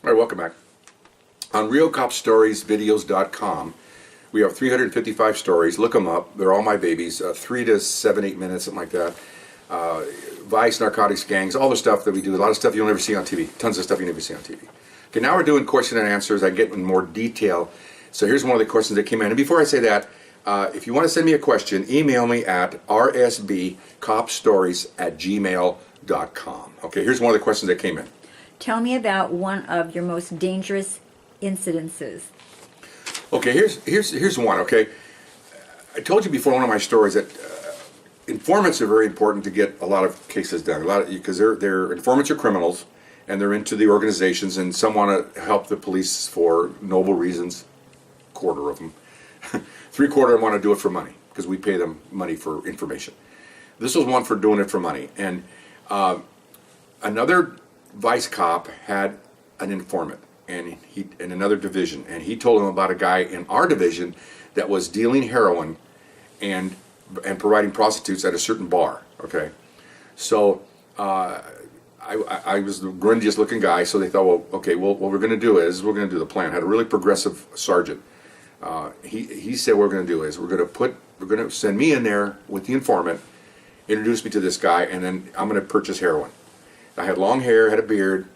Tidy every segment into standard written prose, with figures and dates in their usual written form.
All right, welcome back. On RealCopStoriesVideos.com, we have 355 stories. Look them up. They're all my babies. 3 to 7, 8 minutes, something like that. Vice, narcotics, gangs, all the stuff that we do. A lot of stuff you'll never see on TV. Tons of stuff you never see on TV. Okay, now we're doing question and answers. I get in more detail. So here's one of the questions that came in. And before I say that, if you want to send me a question, email me at rsbcopstories@gmail.com. Okay, here's one of the questions that came in. Tell me about one of your most dangerous incidences. Okay, here's one. Okay, I told you before one of my stories that informants are very important to get a lot of cases done. Because they're informants are criminals, and they're into the organizations, and some want to help the police for noble reasons. Quarter of them, 3/4 of them want to do it for money because we pay them money for information. This was one for doing it for money, and another vice cop had an informant, and he in another division, and he told him about a guy in our division that was dealing heroin and providing prostitutes at a certain bar. Okay, so I was the grindiest looking guy, so they thought, well, okay, well, what we're going to do is we're going to do the plan. Had a really progressive sergeant. He said what we're going to do is we're going to send me in there with the informant, introduce me to this guy, and then I'm going to purchase heroin. I had long hair, had a beard,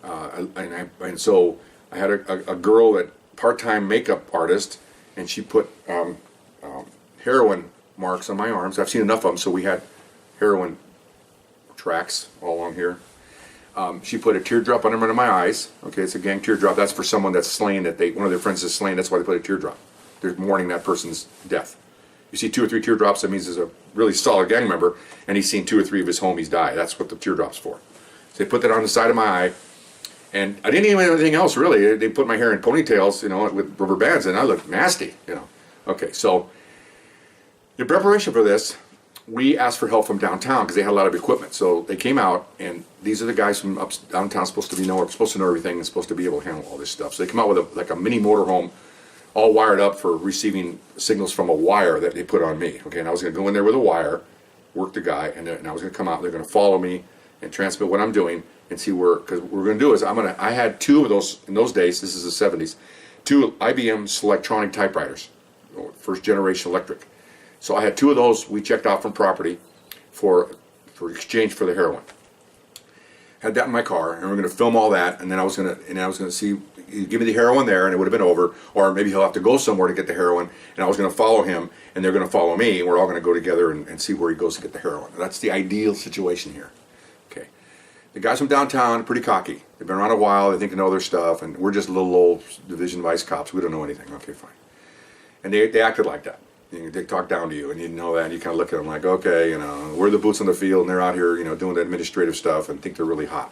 and so I had a girl, that part-time makeup artist, and she put heroin marks on my arms. I've seen enough of them, so we had heroin tracks all along here. She put a teardrop under my eyes. Okay, it's a gang teardrop. That's for someone that's slain, one of their friends is slain. That's why they put a teardrop. They're mourning that person's death. You see 2 or 3 teardrops, that means there's a really solid gang member, and he's seen 2 or 3 of his homies die. That's what the teardrop's for. So they put that on the side of my eye, and I didn't even do anything else really. They put my hair in ponytails, with rubber bands, and I looked nasty, Okay, so in preparation for this, we asked for help from downtown because they had a lot of equipment. So they came out, and these are the guys from downtown supposed to know everything and supposed to be able to handle all this stuff. So they come out with a mini motorhome, all wired up for receiving signals from a wire that they put on me. Okay, and I was going to go in there with a wire, work the guy, and I was going to come out. They're going to follow me and transmit what I'm doing and see because what we're going to do is I had 2 of those in those days. This is the 70s, 2 IBM Selectronic typewriters, first generation electric. So I had 2 of those we checked out from property for exchange for the heroin. Had that in my car, and we're going to film all that, and then I was going to see, he'd give me the heroin there, and it would have been over, or maybe he'll have to go somewhere to get the heroin, and I was going to follow him, and they're going to follow me, and we're all going to go together and see where he goes to get the heroin. That's the ideal situation here. Okay, the guys from downtown are pretty cocky. They've been around a while. They think they know their stuff, and we're just little old division vice cops. We don't know anything. Okay, fine. And they acted like that. They talk down to you, and you know that, and you kind of look at them like, okay, we're the boots on the field, and they're out here, doing the administrative stuff and think they're really hot.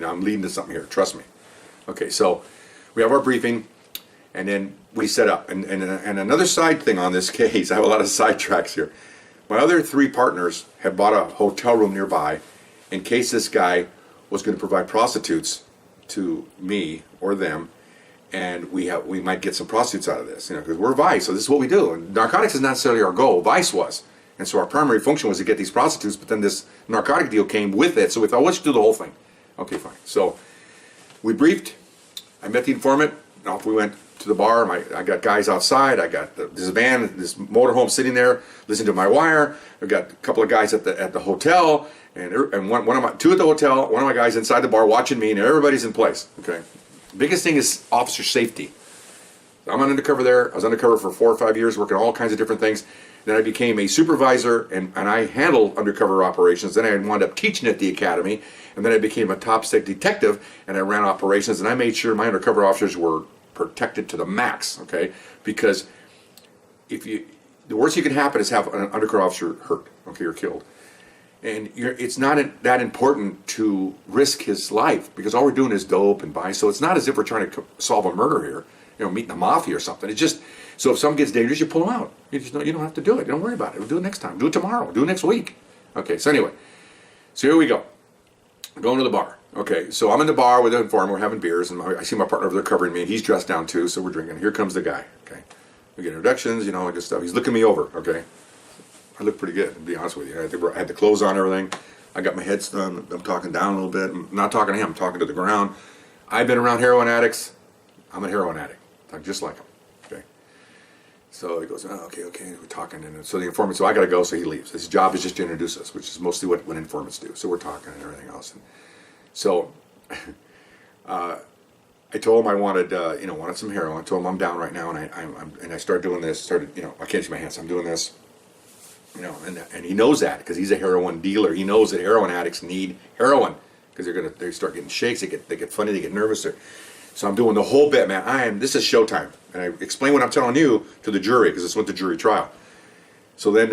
I'm leading to something here, trust me. Okay, so we have our briefing, and then we set up. And another side thing on this case, I have a lot of sidetracks here. My other 3 partners had bought a hotel room nearby in case this guy was going to provide prostitutes to me or them, and we might get some prostitutes out of this, because we're Vice, so this is what we do. And narcotics is not necessarily our goal. Vice was, and so our primary function was to get these prostitutes. But then this narcotic deal came with it, so we thought, let's do the whole thing. Okay, fine. So we briefed. I met the informant. Off we went to the bar. I got guys outside. I got this van, this motorhome sitting there, listening to my wire. I got a couple of guys at the hotel, and 2 at the hotel. One of my guys inside the bar watching me, and everybody's in place. Okay. Biggest thing is officer safety. I'm undercover there. I was undercover for 4 or 5 years, working all kinds of different things. Then I became a supervisor, and I handled undercover operations. Then I wound up teaching at the academy, and then I became a top secret detective, and I ran operations, and I made sure my undercover officers were protected to the max. Okay, because the worst you can happen is have an undercover officer hurt, okay, or killed. And it's not that important to risk his life because all we're doing is dope and buy. So it's not as if we're trying to solve a murder here, meeting the mafia or something. It's just, so if someone gets dangerous, you pull them out. You don't have to do it. Don't worry about it. We'll do it next time. Do it tomorrow. Do it next week. Okay, so anyway, so here we go. Going to the bar. Okay, so I'm in the bar with the informant. We're having beers, and I see my partner over there covering me, and he's dressed down too, so we're drinking. Here comes the guy. Okay, we get introductions, all that good stuff. He's looking me over. Okay. I look pretty good, to be honest with you. I had the clothes on and everything. I got my head done. I'm talking down a little bit. I'm not talking to him. I'm talking to the ground. I've been around heroin addicts. I'm a heroin addict. I'm just like him. Okay. So he goes, oh, okay. We're talking. And so the informant, so I got to go. So he leaves. His job is just to introduce us, which is mostly what informants do. So we're talking and everything else. And so I told him I wanted, wanted some heroin. I told him I'm down right now. And I started doing this. I can't see my hands. I'm doing this. And he knows that because he's a heroin dealer. He knows that heroin addicts need heroin because they start getting shakes. They get funny. They get nervous. So I'm doing the whole bit, man. This is showtime, and I explain what I'm telling you to the jury because this went to jury trial. So then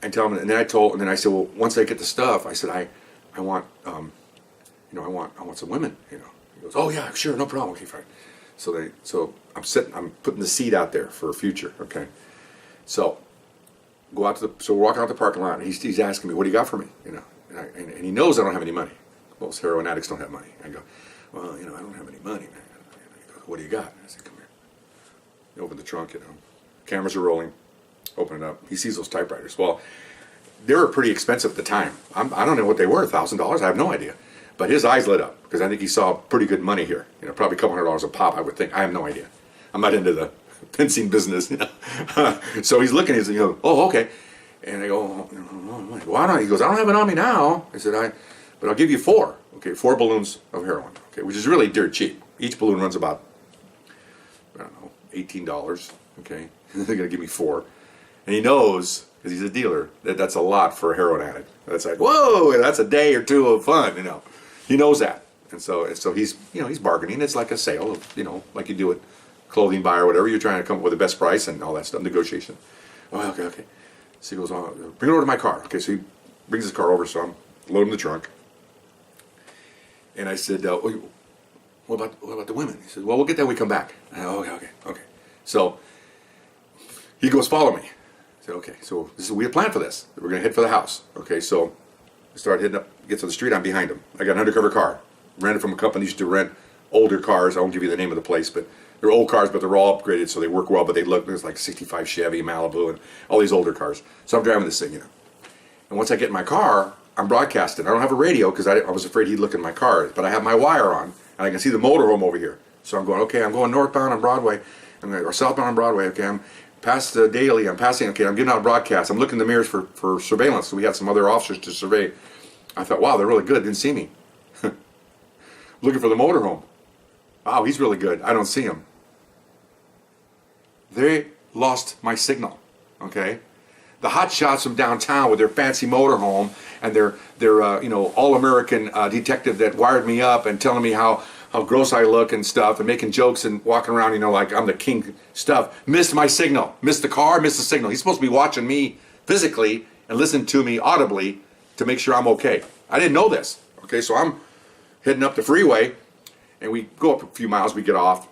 I tell him, and then I said, well, once I get the stuff, I said I want I want some women. He goes, oh yeah, sure, no problem. Okay, fine. So I'm putting the seed out there for a future. Okay, so. So we're walking out the parking lot, and he's asking me, "What do you got for me?" And he knows I don't have any money. Most heroin addicts don't have money. I go, "Well, I don't have any money, man." He goes, "What do you got?" I said, "Come here." He opened the trunk. Cameras are rolling. Open it up. He sees those typewriters. Well, they were pretty expensive at the time. I don't know what they were. $1,000. I have no idea. But his eyes lit up because I think he saw pretty good money here. Probably a couple $100 a pop. I would think. I have no idea. I'm not into the fencing business, So he's looking, oh, okay. And I go, why don't? He goes, I don't have it on me now. I said, but I'll give you 4. Okay, 4 balloons of heroin. Okay, which is really dirt cheap. Each balloon runs about, I don't know, $18. Okay, they're gonna give me 4, and he knows because he's a dealer that's a lot for a heroin addict. That's like, whoa, that's a day or two of fun. He knows that, and so he's he's bargaining. It's like a sale, like you do it. Clothing buy or whatever, you're trying to come up with the best price and all that stuff, negotiation. Oh, okay. So he goes, bring it over to my car. Okay, so he brings his car over, so I'm loading the trunk. And I said, what about the women? He said, well, we'll get that when we come back. Okay. So he goes, follow me. I said, okay, so we had planned for this. We're going to head for the house. Okay, so we start heading up, get to the street, I'm behind him. I got an undercover car. Rented from a company used to rent older cars. I won't give you the name of the place, but they're old cars, but they're all upgraded, so they work well. But there's like 65 Chevy, Malibu, and all these older cars. So I'm driving this thing, And once I get in my car, I'm broadcasting. I don't have a radio because I was afraid he'd look in my car, but I have my wire on, and I can see the motorhome over here. So I'm going, okay, I'm going northbound on Broadway, or southbound on Broadway. Okay, I'm past the Daily. I'm passing. Okay, I'm getting out of broadcast. I'm looking in the mirrors for surveillance. So we had some other officers to survey. I thought, wow, they're really good. Didn't see me. Looking for the motorhome. Wow, he's really good. I don't see him. They lost my signal, okay? The hot shots from downtown with their fancy motorhome and their all-American detective that wired me up and telling me how gross I look and stuff and making jokes and walking around, like I'm the king stuff, missed my signal, missed the car, missed the signal. He's supposed to be watching me physically and listening to me audibly to make sure I'm okay. I didn't know this, okay? So I'm heading up the freeway and we go up a few miles, we get off.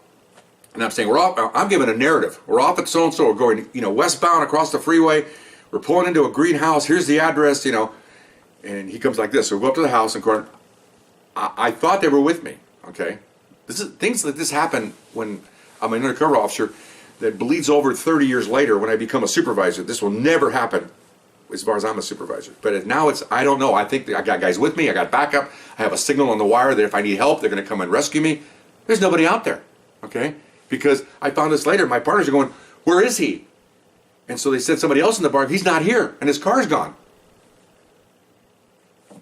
And I'm saying, I'm giving a narrative. We're off at so-and-so. We're going, westbound across the freeway. We're pulling into a greenhouse. Here's the address, And he comes like this. So we go up to the house and I thought they were with me, okay? Things like this happen when I'm an undercover officer that bleeds over 30 years later when I become a supervisor. This will never happen as far as I'm a supervisor. But now I don't know. I think I got guys with me. I got backup. I have a signal on the wire that if I need help, they're going to come and rescue me. There's nobody out there, okay? Because I found this later, my partners are going, where is he? And so they said somebody else in the bar, he's not here, and his car's gone.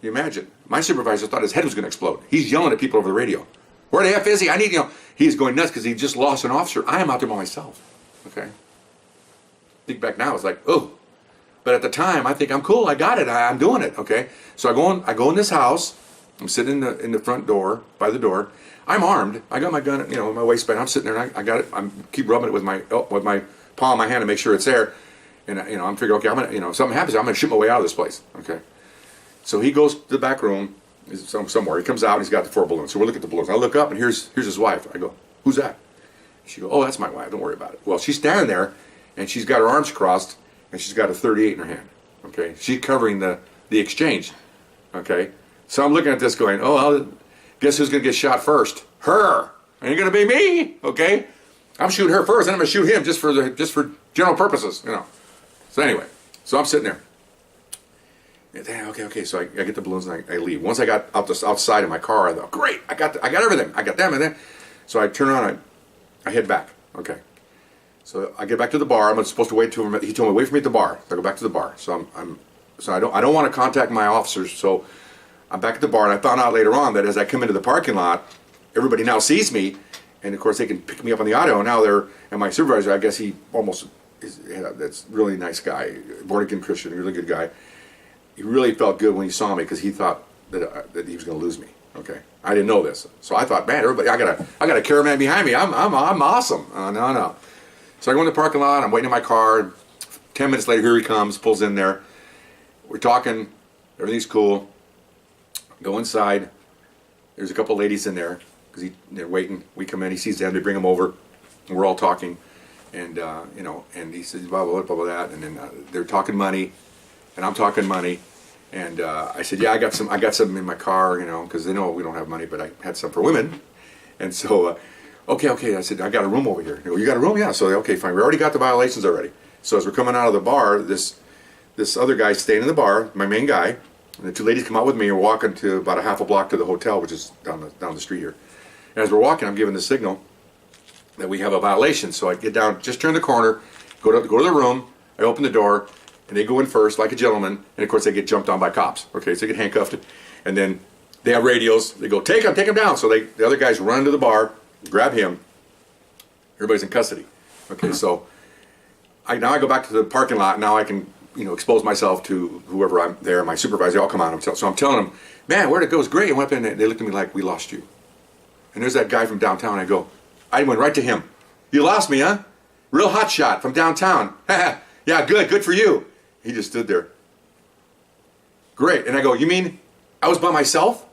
You imagine. My supervisor thought his head was going to explode. He's yelling at people over the radio. Where the F is he? I need, he's going nuts because he just lost an officer. I am out there by myself. Okay? Think back now, it's like, oh. But at the time, I think I'm cool. I got it. I'm doing it. Okay? So I go in this house. I'm sitting in the front door, by the door. I'm armed. I got my gun, in my waistband. I'm sitting there, and I got it. I keep rubbing it with my palm of my hand to make sure it's there. And I'm figuring, okay, I'm gonna, if something happens, I'm gonna shoot my way out of this place. Okay. So he goes to the back room, somewhere. He comes out, and he's got the 4 balloons. So we look at the balloons. I look up, and here's his wife. I go, who's that? She goes, oh, that's my wife. Don't worry about it. Well, she's standing there, and she's got her arms crossed, and she's got a .38 in her hand. Okay. She's covering the exchange. Okay. So I'm looking at this, going, oh, well, guess who's going to get shot first? Her. Ain't going to be me, okay? I'm shooting her first, and I'm going to shoot him just for general purposes, So anyway, so I'm sitting there. Yeah, okay. So I get the balloons and I leave. Once I got outside of my car, I thought, great, I got everything. I got them and then. So I turn around, I head back. Okay. So I get back to the bar. I'm supposed to wait to him. He told me wait for me at the bar. So I go back to the bar. So I don't want to contact my officers. So I'm back at the bar, and I found out later on that as I come into the parking lot, everybody now sees me, and of course they can pick me up on the audio. And now and my supervisor, I guess he almost is. That's a really nice guy, born again Christian, really good guy. He really felt good when he saw me because he thought that he was going to lose me. Okay, I didn't know this, so I thought, man, everybody, I got a caravan behind me. I'm awesome. No. So I go in the parking lot. I'm waiting in my car. 10 minutes later, here he comes, pulls in there. We're talking. Everything's cool. Go inside. There's a couple ladies in there because they're waiting. We come in. He sees them. They bring them over. And we're all talking, and and he says blah blah blah blah that, and then they're talking money, and I'm talking money. And I said, yeah, I got some in my car, because they know we don't have money, but I had some for women. And so, okay. I said, I got a room over here. They go, you got a room? Yeah. So, okay, fine. We already got the violations already. So as we're coming out of the bar, this other guy's staying in the bar, my main guy, and the two ladies come out with me and we're walking to about a half a block to the hotel, which is down the street here. And as we're walking, I'm giving the signal that we have a violation. So I get down, just turn the corner, go to the room, I open the door, and they go in first like a gentleman, and of course they get jumped on by cops. Okay, so they get handcuffed, and then they have radios. They go, take him down. So the other guys run to the bar, grab him. Everybody's in custody. Okay, so now I go back to the parking lot. Now I can expose myself to whoever I'm there. My supervisor, I'll come out. So I'm telling them, man, where'd it go? It's great. I went up in, and they looked at me like, we lost you. And there's that guy from downtown. I went right to him. You lost me, huh? Real hot shot from downtown. Yeah, good for you. He just stood there. Great. And I go, you mean I was by myself?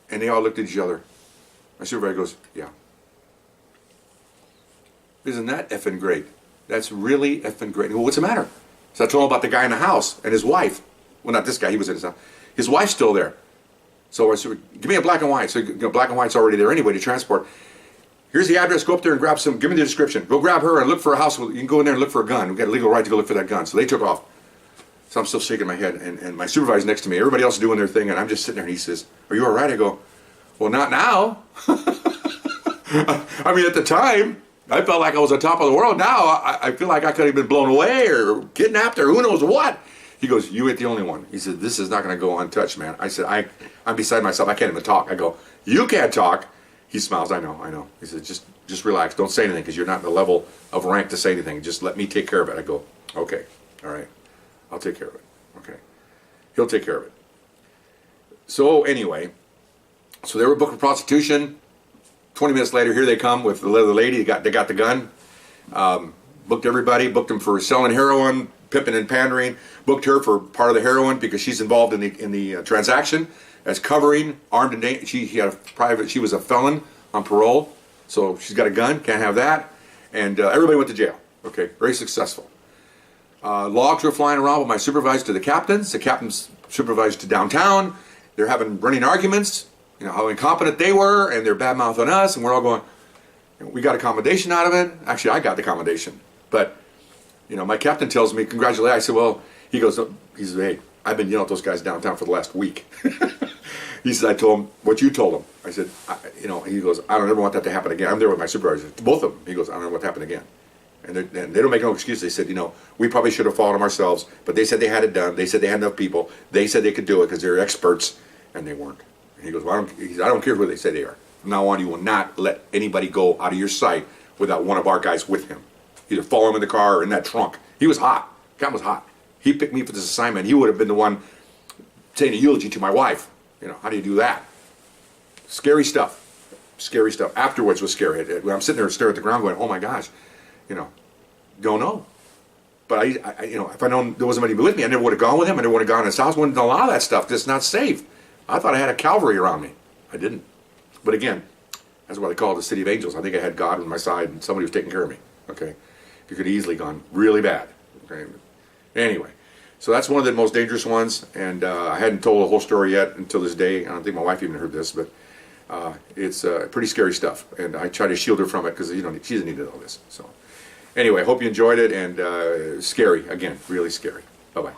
And they all looked at each other. My supervisor goes, yeah. Isn't that effing great? That's really effing great. Well, what's the matter? So I told him about the guy in the house and his wife. Well, not this guy. He was in his house. His wife's still there. So I said, give me a black and white. So black and white's already there anyway to transport. Here's the address. Go up there and grab some. Give me the description. Go grab her and look for a house. You can go in there and look for a gun. We've got a legal right to go look for that gun. So they took off. So I'm still shaking my head. And my supervisor's next to me. Everybody else is doing their thing. And I'm just sitting there. And he says, are you all right? I go, well, not now. I mean, at the time, I felt like I was on top of the world. Now, I feel like I could have been blown away or kidnapped or who knows what. He goes, you ain't the only one. He said, this is not going to go untouched, man. I said, I'm beside myself. I can't even talk. I go, you can't talk. He smiles. I know. He said, just relax. Don't say anything because you're not in the level of rank to say anything. Just let me take care of it. I go, okay, all right. I'll take care of it. Okay. He'll take care of it. So anyway, so they were booked for prostitution. 20 minutes later, here they come with the lady. They got the gun. Booked everybody. Booked them for selling heroin, pimping and pandering. Booked her for part of the heroin because she's involved in the transaction as covering armed and dangerous. She was a felon on parole, so she's got a gun. Can't have that. And everybody went to jail. Okay, very successful. Logs were flying around with my supervisor to the captains. The captains supervised to downtown. They're having running arguments. How incompetent they were, and they're bad mouthing us, and we're all going, we got accommodation out of it. Actually, I got the accommodation. But, my captain tells me, congratulations. I said, well, he says, hey, I've been yelling at those guys downtown for the last week. He says, I told him what you told him. I said, he goes, I don't ever want that to happen again. I'm there with my supervisor, both of them. He goes, I don't know what happened again. And they don't make no excuse. They said, we probably should have followed them ourselves, but they said they had it done. They said they had enough people. They said they could do it because they're experts, and they weren't. And he goes, well, I don't care who they say they are. From now on, you will not let anybody go out of your sight without one of our guys with him. Either follow him in the car or in that trunk. He was hot. Guy was hot. He picked me for this assignment. He would have been the one saying a eulogy to my wife. How do you do that? Scary stuff. Scary stuff. Afterwards was scary. I'm sitting there staring at the ground going, oh my gosh, don't know. But if I known there wasn't anybody with me, I never would have gone with him. I never would have gone in his house. Wouldn't allow that stuff. That's not safe. I thought I had a cavalry around me. I didn't. But again, that's what I call it the city of angels. I think I had God on my side and somebody was taking care of me. Okay. It could have easily gone really bad. Okay. Anyway, so that's one of the most dangerous ones. And I hadn't told the whole story yet until this day. I don't think my wife even heard this, but it's pretty scary stuff. And I try to shield her from it because she doesn't need to know this. So anyway, hope you enjoyed it. And scary, again, really scary. Bye-bye.